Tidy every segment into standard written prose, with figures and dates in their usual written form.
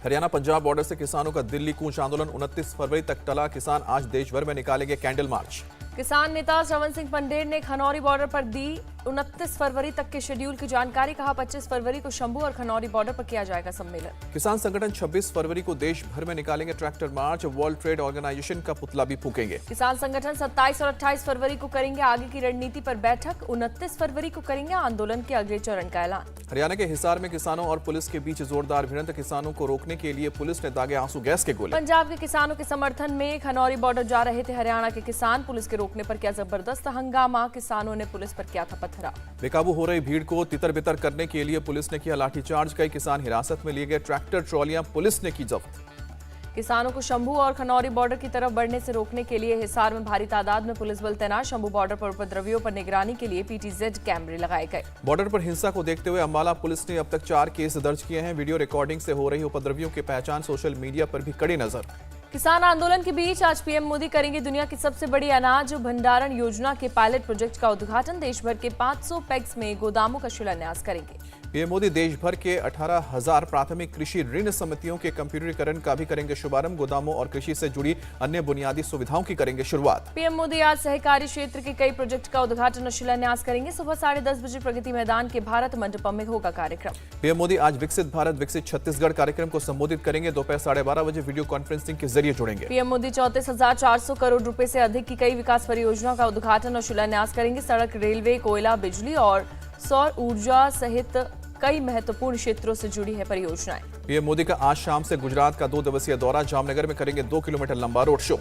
Haryana Punjab border से किसानों का दिल्ली कूच आंदोलन 29 फरवरी तक टला। किसान आज देश भर में निकालेंगे कैंडल मार्च। किसान नेता श्रवण सिंह पंडेर ने खनौरी बॉर्डर पर दी 29 फरवरी तक के शेड्यूल की जानकारी। कहा 25 फरवरी को शंभू और खनौरी बॉर्डर पर किया जाएगा सम्मेलन। किसान संगठन 26 फरवरी को देश भर में निकालेंगे tractor march. World trade organisation का पुतला भी फूकेंगे। किसान संगठन 27 और 28 फरवरी को करेंगे आगे की रणनीति पर बैठक। 29 फरवरी को करेंगे आंदोलन के अगले चरण का ऐलान। हरियाणा के हिसार में किसानों और पुलिस के बीच जोरदार भिड़ंत। किसानों को रोकने के लिए पुलिस ने दागे आंसू गैस के गोले। पंजाब के किसानों के समर्थन में खनौरी बॉर्डर जा रहे थे हरियाणा के किसान। पुलिस के रोकने पर किया जबरदस्त हंगामा। किसानों ने पुलिस पर किया था पथराव। बेकाबू हो रही भीड़ को तितर बितर करने के लिए पुलिस ने किया लाठीचार्ज। कई किसान हिरासत में लिए गए। ट्रैक्टर ट्रॉलियां पुलिस ने की जब्त। किसानों को शंभू और खनौरी बॉर्डर की तरफ बढ़ने से रोकने के लिए हिसार में भारी तादाद में पुलिस बल तैनात। शंभू बॉर्डर पर उपद्रवियों पर निगरानी के लिए पीटीजेड कैमरे लगाए गए। बॉर्डर पर हिंसा को देखते हुए अम्बाला पुलिस ने अब तक 4 केस दर्ज किए हैं। वीडियो रिकॉर्डिंग से हो रही उपद्रवियों की पहचान सोशल मीडिया पर भी कड़ी नजर। किसान आंदोलन के बीच आज पीएम मोदी करेंगे दुनिया की सबसे बड़ी अनाज भंडारण योजना के पायलट प्रोजेक्ट का उद्घाटन। देश भर के 500 पैक्स में गोदामों का शिलान्यास करेंगे। पीएम मोदी देश भर के 18,000 प्राथमिक कृषि ऋण समितियों के कंप्यूटरीकरण का भी करेंगे शुभारंभ। गोदामों और कृषि से जुड़ी अन्य बुनियादी सुविधाओं की करेंगे शुरुआत। पीएम मोदी आज सहकारी क्षेत्र के कई प्रोजेक्ट का उद्घाटन और शिलान्यास करेंगे। सुबह 10:30 बजे प्रगति मैदान के भारत मंडपम में होगा कार्यक्रम। पीएम मोदी आज विकसित भारत विकसित छत्तीसगढ़ कार्यक्रम को संबोधित करेंगे। दोपहर 12:30 बजे वीडियो कॉन्फ्रेंसिंग के जरिए जुड़ेंगे। पीएम मोदी 34,400 करोड़ रुपए से अधिक की कई विकास परियोजनाओं का उद्घाटन और शिलान्यास करेंगे। सड़क, रेलवे, कोयला, बिजली और सौर ऊर्जा सहित कई महत्वपूर्ण क्षेत्रों से जुड़ी है परियोजनाएं। पीएम मोदी का आज शाम से गुजरात का 2 दिवसीय दौरा। जामनगर में करेंगे 2 किलोमीटर लंबा रोड शो।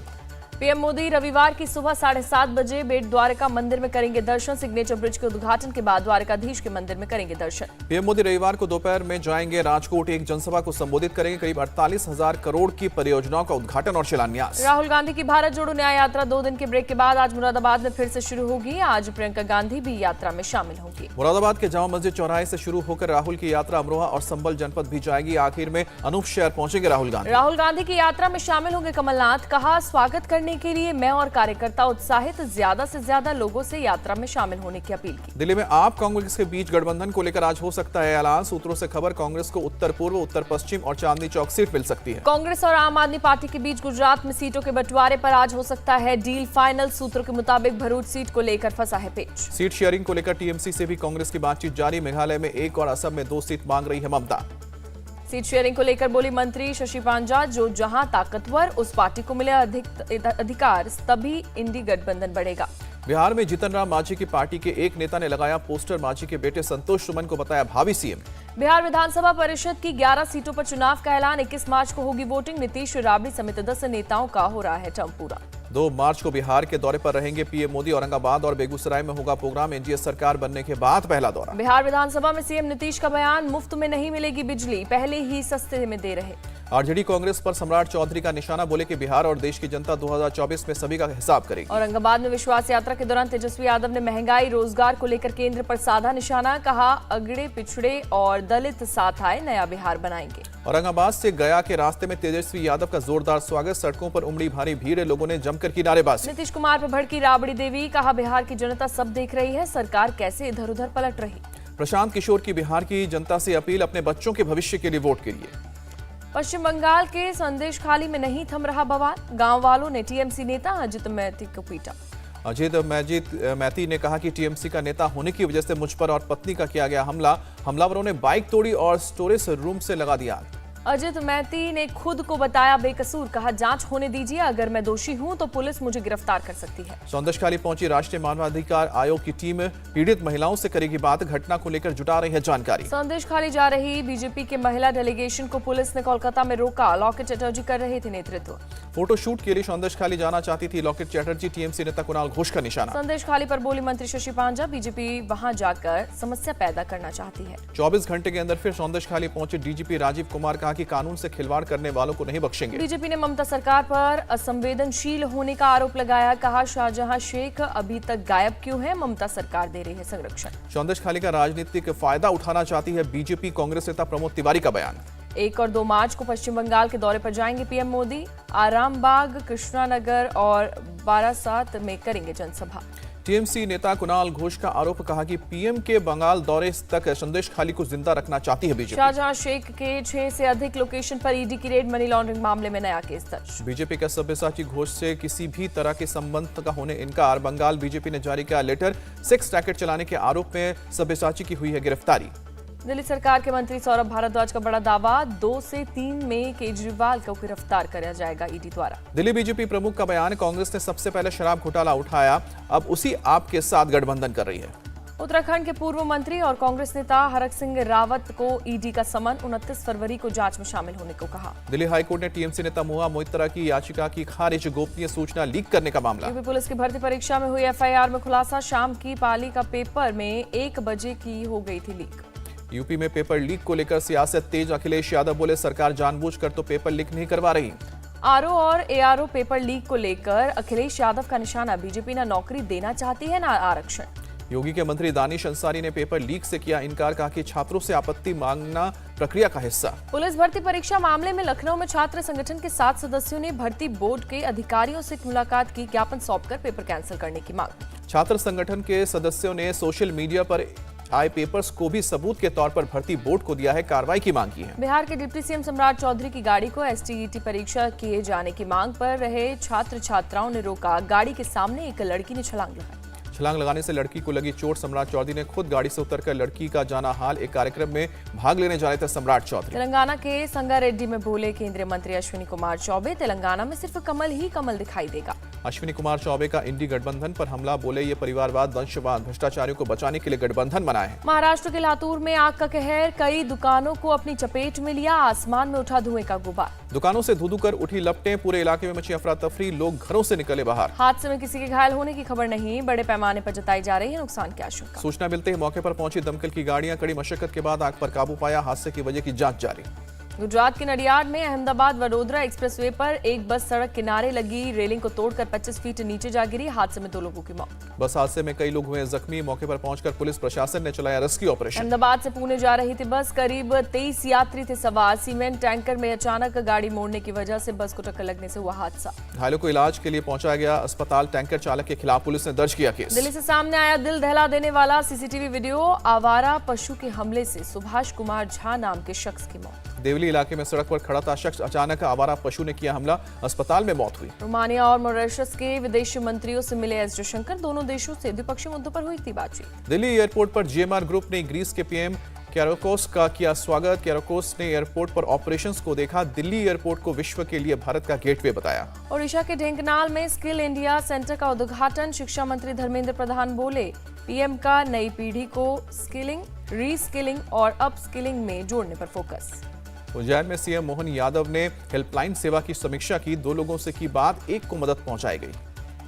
पीएम मोदी रविवार की सुबह 7:30 बजे बेट द्वारका मंदिर में करेंगे दर्शन। सिग्नेचर ब्रिज के उद्घाटन के बाद द्वारकाधीश के मंदिर में करेंगे दर्शन। पीएम मोदी रविवार को दोपहर में जाएंगे राजकोट। एक जनसभा को संबोधित करेंगे। करीब 48,000 करोड़ की परियोजनाओं का उद्घाटन और शिलान्यास। राहुल गांधी की भारत जोड़ो न्याय यात्रा 2 दिन के ब्रेक के बाद आज मुरादाबाद में फिर से शुरू होगी। आज प्रियंका गांधी भी यात्रा में शामिल होंगी। मुरादाबाद के जामा मस्जिद चौराहे से शुरू होकर राहुल की यात्रा अमरोहा और संभल जनपद भी जाएगी। आखिर में अनूप शहर पहुंचेंगे राहुल गांधी की यात्रा में शामिल होंगे कमलनाथ। कहा स्वागत करने के लिए मैं और कार्यकर्ता उत्साहित। ज्यादा से ज्यादा लोगों से यात्रा में शामिल होने की अपील की। दिल्ली में आप कांग्रेस के बीच गठबंधन को लेकर आज हो सकता है ऐलान। सूत्रों से खबर कांग्रेस को उत्तर पूर्व, उत्तर पश्चिम और चांदनी चौक सीट मिल सकती है। कांग्रेस और आम आदमी पार्टी के बीच गुजरात में सीटों के बंटवारे पर आज हो सकता है डील फाइनल। सूत्रों के मुताबिक भरूच सीट को लेकर फंसा है पेच। सीट शेयरिंग को लेकर टीएमसी से भी कांग्रेस की बातचीत जारी। मेघालय में 1 और असम में 2 सीट मांग रही है ममता। सीट शेयरिंग को लेकर बोली मंत्री शशि पांजा, जो जहां ताकतवर उस पार्टी को मिले अधिकार तभी इंडी गठबंधन बढ़ेगा। बिहार में जीतन राम मांझी की पार्टी के एक नेता ने लगाया पोस्टर। मांझी के बेटे संतोष सुमन को बताया भावी सीएम। बिहार विधानसभा परिषद की 11 सीटों पर चुनाव का ऐलान। 21 मार्च को होगी वोटिंग। नीतीश, राबड़ी समेत 10 नेताओं का हो रहा है टर्म पूरा। 2 मार्च को बिहार के दौरे पर रहेंगे पीएम मोदी। औरंगाबाद और बेगूसराय में होगा प्रोग्राम। एनडीए सरकार बनने के बाद पहला दौरा। बिहार विधानसभा में सीएम नीतीश का बयान। मुफ्त में नहीं मिलेगी बिजली, पहले ही सस्ते में दे रहे। आरजेडी कांग्रेस पर सम्राट चौधरी का निशाना। बोले कि बिहार और देश की जनता 2024 में सभी का हिसाब करेगी। औरंगाबाद में विश्वास यात्रा के दौरान तेजस्वी यादव ने महंगाई, रोजगार को लेकर केंद्र पर साधा निशाना। कहा अगड़े पिछड़े और दलित साथ आए, नया बिहार बनाएंगे। औरंगाबाद से गया के रास्ते में तेजस्वी यादव का जोरदार स्वागत। सड़कों पर उमड़ी भारी भीड़। लोगों ने जमकर की नारेबाजी। नीतीश कुमार पर भड़की राबड़ी देवी। कहा बिहार की जनता सब देख रही है, सरकार कैसे इधर उधर पलट रही। प्रशांत किशोर की बिहार की जनता से अपील। अपने बच्चों के भविष्य के लिए वोट कीजिए। पश्चिम बंगाल के संदेशखाली में नहीं थम रहा बवाल। गांव वालों ने टीएमसी नेता अजित मैती को पीटा। अजित मैती ने कहा कि टीएमसी का नेता होने की वजह से मुझ पर और पत्नी का किया गया हमला। हमलावरों ने बाइक तोड़ी और स्टोरेज रूम से लगा दिया आग। अजित मैती ने खुद को बताया बेकसूर। कहा जांच होने दीजिए, अगर मैं दोषी हूं तो पुलिस मुझे गिरफ्तार कर सकती है। सौंदर्शखाली पहुंची राष्ट्रीय मानवाधिकार आयोग की टीम पीड़ित महिलाओं से करेगी बात। घटना को लेकर जुटा रही है जानकारी। सौंदर्शखाली जा रही बीजेपी के महिला डेलीगेशन को पुलिस ने कोलकाता में रोका। लॉकेट चटर्जी कर रहे थे नेतृत्व। फोटोशूट के लिए सौंदर्शखाली जाना चाहती थी लॉकेट चटर्जी। टीएमसी नेता कुणाल घोष का निशाना। सौंदर्शखाली पर बोली मंत्री शशि पांजा, बीजेपी वहां जाकर समस्या पैदा करना चाहती है। 24 घंटे के अंदर फिर सौंदर्शखाली पहुंचे डीजीपी राजीव कुमार। कहा कि कानून से खिलवाड़ करने वालों को नहीं बख्शेंगे। बीजेपी ने ममता सरकार पर असंवेदनशील होने का आरोप लगाया। कहा शाहजहां शेख अभी तक गायब क्यों है, ममता सरकार दे रही है संरक्षण। सौंदर्शखाली का राजनीतिक फायदा उठाना चाहती है बीजेपी। कांग्रेस नेता प्रमोद तिवारी का बयान। 1 और 2 मार्च को पश्चिम बंगाल के दौरे पर जाएंगे पीएम मोदी। आरामबाग, कृष्णानगर और बारासात में करेंगे जनसभा। टीएमसी नेता कुणाल घोष का आरोप, कहा कि पीएम के बंगाल दौरे तक संदेश खाली को जिंदा रखना चाहती है बीजेपी। शाहजहां शेख के 6 से अधिक लोकेशन पर ईडी की रेड, मनी लॉन्ड्रिंग मामले में नया केस दर्ज। बीजेपी का सब्यसाची घोष से किसी भी तरह के संबंध का होने इनकार। बंगाल बीजेपी ने जारी किया लेटर। सेक्स रैकेट चलाने के आरोप में सब्यसाची की हुई है गिरफ्तारी। दिल्ली सरकार के मंत्री सौरभ भारद्वाज का बड़ा दावा, 2 से 3 में केजरीवाल को गिरफ्तार किया जाएगा ईडी द्वारा। दिल्ली बीजेपी प्रमुख का बयान, कांग्रेस ने सबसे पहले शराब घोटाला उठाया, अब उसी आप के साथ गठबंधन कर रही है। उत्तराखंड के पूर्व मंत्री और कांग्रेस नेता हरक सिंह रावत को ईडी का समन, 29 फरवरी को जांच में शामिल होने को कहा। दिल्ली हाईकोर्ट ने टीएमसी नेता महुआ मोइत्रा की याचिका की खारिज, गोपनीय सूचना लीक करने का मामला। यूपी पुलिस की भर्ती परीक्षा में हुई एफआईआर में खुलासा, शाम की पाली का पेपर में 1 बजे की हो गई थी लीक। यूपी में पेपर लीक को लेकर सियासत तेज। अखिलेश यादव बोले, सरकार जानबूझकर तो पेपर लीक नहीं करवा रही। आरओ और एआरओ पेपर लीक को लेकर अखिलेश यादव का निशाना, बीजेपी ना नौकरी देना चाहती है ना आरक्षण। योगी के मंत्री दानिश अंसारी ने पेपर लीक से किया इनकार, कहा कि छात्रों से आपत्ति मांगना प्रक्रिया का हिस्सा। पुलिस भर्ती परीक्षा मामले में लखनऊ में छात्र संगठन के 7 सदस्यों ने भर्ती बोर्ड के अधिकारियों से मुलाकात की, ज्ञापन सौंपकर पेपर कैंसिल करने की मांग। छात्र संगठन के सदस्यों ने सोशल मीडिया पर आए पेपर्स को भी सबूत के तौर पर भर्ती बोर्ड को दिया है, कार्रवाई की मांग की है। बिहार के डिप्टी सीएम सम्राट चौधरी की गाड़ी को एसटीईटी परीक्षा किए जाने की मांग पर रहे छात्र छात्राओं ने रोका, गाड़ी के सामने एक लड़की ने छलांग लगाई। छलांग लगाने से लड़की को लगी चोट। सम्राट चौधरी ने खुद गाड़ी से उतरकर लड़की का जाना हाल। एक कार्यक्रम में भाग लेने जा रहे थे सम्राट चौधरी। तेलंगाना के संगारेड्डी में बोले केंद्रीय मंत्री अश्विनी कुमार चौबे, तेलंगाना में सिर्फ कमल ही कमल दिखाई देगा। अश्विनी कुमार चौबे का इंडी गठबंधन पर हमला, बोले ये परिवारवाद, वंशवाद, भ्रष्टाचारियों को बचाने के लिए गठबंधन बनाए है। महाराष्ट्र के लातूर में आग का कहर, कई दुकानों को अपनी चपेट में लिया, आसमान में उठा धुएं का गुबार। दुकानों से धू कर उठी लपटें, पूरे इलाके में मची अफरा तफरी, लोग घरों से निकले बाहर। हादसे में किसी के घायल होने की खबर नहीं, बड़े पैमाने पर जताई जा रही है नुकसान की आशंका। सूचना मिलते ही मौके पर पहुंची दमकल की गाड़ियां, कड़ी मशक्कत के बाद आग पर काबू पाया। हादसे की वजह की जांच जारी। गुजरात के नडियाड में अहमदाबाद वडोदरा एक्सप्रेसवे पर एक बस सड़क किनारे लगी रेलिंग को तोड़कर 25 फीट नीचे जा गिरी, हादसे में 2 लोगों की मौत। बस हादसे में कई लोग हुए जख्मी। मौके पर पहुंचकर पुलिस प्रशासन ने चलाया रेस्क्यू ऑपरेशन। अहमदाबाद से पुणे जा रही थी बस, करीब 23 यात्री थे सवार। सीमेंट टैंकर में अचानक गाड़ी मोड़ने की वजह से बस को टक्कर लगने से हुआ हादसा। घायलों को इलाज के लिए पहुंचाया गया अस्पताल। टैंकर चालक के खिलाफ पुलिस ने दर्ज किया केस। दिल्ली से सामने आया दिल दहला देने वाला सीसीटीवी वीडियो, आवारा पशु के हमले से सुभाष कुमार झा नाम के शख्स की मौत। देवली इलाके में सड़क पर खड़ा था शख्स, अचानक आवारा पशु ने किया हमला, अस्पताल में मौत हुई। रोमानिया और मॉरिशस के विदेश मंत्रियों से मिले एस जयशंकर, दोनों देशों से द्विपक्षीय मुद्दों पर हुई थी बातचीत। दिल्ली एयरपोर्ट पर जीएमआर ग्रुप ने ग्रीस के पीएम कैरोकोस का किया स्वागत। कैरोकोस ने एयरपोर्ट पर ऑपरेशंस को देखा, दिल्ली एयरपोर्ट को विश्व के लिए भारत का गेटवे बताया। ओडिशा के ढेंकनाल में स्किल इंडिया सेंटर का उद्घाटन, शिक्षा मंत्री धर्मेंद्र प्रधान बोले, पीएम का नई पीढ़ी को स्किलिंग, रीस्किलिंग और अपस्किलिंग में जोड़ने पर फोकस। उज्जैन में सीएम मोहन यादव ने हेल्पलाइन सेवा की समीक्षा की, 2 लोगों से की बात, 1 को मदद पहुंचाई गई।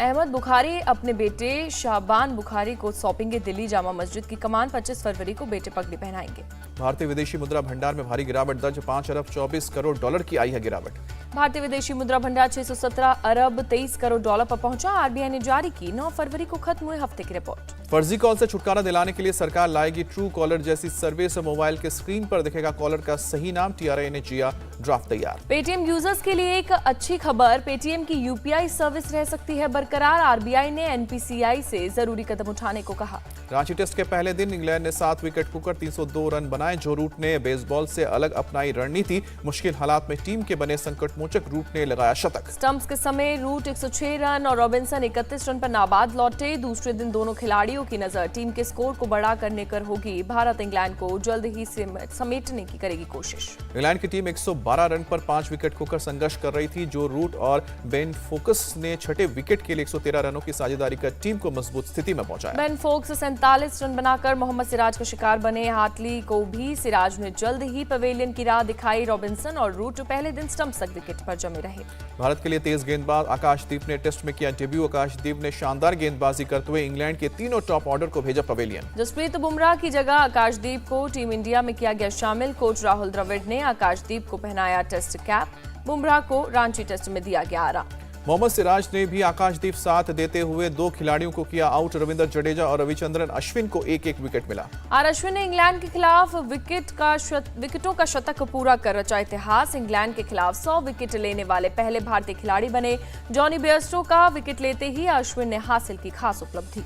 अहमद बुखारी अपने बेटे शाबान बुखारी को सौंपेंगे दिल्ली जामा मस्जिद की कमान, 25 फरवरी को बेटे पगड़ी पहनाएंगे। भारतीय विदेशी मुद्रा भंडार में भारी गिरावट दर्ज, 5 अरब 24 करोड़ डॉलर की आई है गिरावट। भारतीय विदेशी मुद्रा भंडार 617 अरब 23 करोड़ डॉलर पर पहुंचा। आरबीआई ने जारी की 9 फरवरी को खत्म हुए हफ्ते की रिपोर्ट। फर्जी कॉल से छुटकारा दिलाने के लिए सरकार लाएगी ट्रू कॉलर जैसी सर्विस। मोबाइल के स्क्रीन पर दिखेगा कॉलर का सही नाम। टीआरआई ने किया ड्राफ्ट तैयार। पेटीएम यूजर्स के लिए एक अच्छी खबर, पेटीएम की यूपीआई सर्विस रह सकती है बरकरार। आरबीआई ने एनपीसीआई से जरूरी कदम उठाने को कहा। रांची टेस्ट के पहले दिन इंग्लैंड ने 7 विकेट खोकर 302 रन बनाए। जो रूट ने बेसबॉल से अलग अपनाई रणनीति, मुश्किल हालात में टीम के बने संकटमोचक रूट ने लगाया शतक। स्टंप्स के समय रूट 106 रन और रॉबिन्सन 31 रन पर नाबाद लौटे। दूसरे दिन दोनों खिलाड़ियों की नजर टीम के स्कोर को बड़ा करने पर होगी। भारत इंग्लैंड को जल्द ही समेटने की करेगी कोशिश। इंग्लैंड की टीम 112 रन पर 5 विकेट खोकर संघर्ष कर रही थी। जो रूट और बेन फोकस ने छठे विकेट के लिए 113 रनों की साझेदारी कर टीम को मजबूत स्थिति में पहुंचाया। बेन फोक्स 47 रन बनाकर मोहम्मद सिराज का शिकार बने। हाथली को भी सिराज ने जल्द ही पवेलियन की राह दिखाई। रॉबिन्सन और रूट पहले दिन स्टंप्स तक विकेट पर जमे रहे। भारत के लिए तेज गेंदबाज आकाशदीप ने टेस्ट में किया डेब्यू। आकाशदीप ने शानदार गेंदबाजी करते हुए इंग्लैंड के तीनों टॉप ऑर्डर को भेजा पवेलियन। जसप्रीत बुमराह की जगह आकाशदीप को टीम इंडिया में किया गया शामिल। कोच राहुल द्रविड़ ने आकाशदीप को पहनाया टेस्ट कैप। बुमराह को रांची टेस्ट में दिया गया आराम। मोहम्मद सिराज ने भी आकाशदीप साथ देते हुए 2 खिलाड़ियों को किया आउट। रविंद्र जडेजा और रविचंद्रन अश्विन को 1-1 विकेट मिला। आर अश्विन ने इंग्लैंड के खिलाफ विकेटों का शतक पूरा कर रचा इतिहास। इंग्लैंड के खिलाफ 100 विकेट लेने वाले पहले भारतीय खिलाड़ी बने। जॉनी बेयरस्टो का विकेट लेते ही अश्विन ने हासिल की खास उपलब्धि।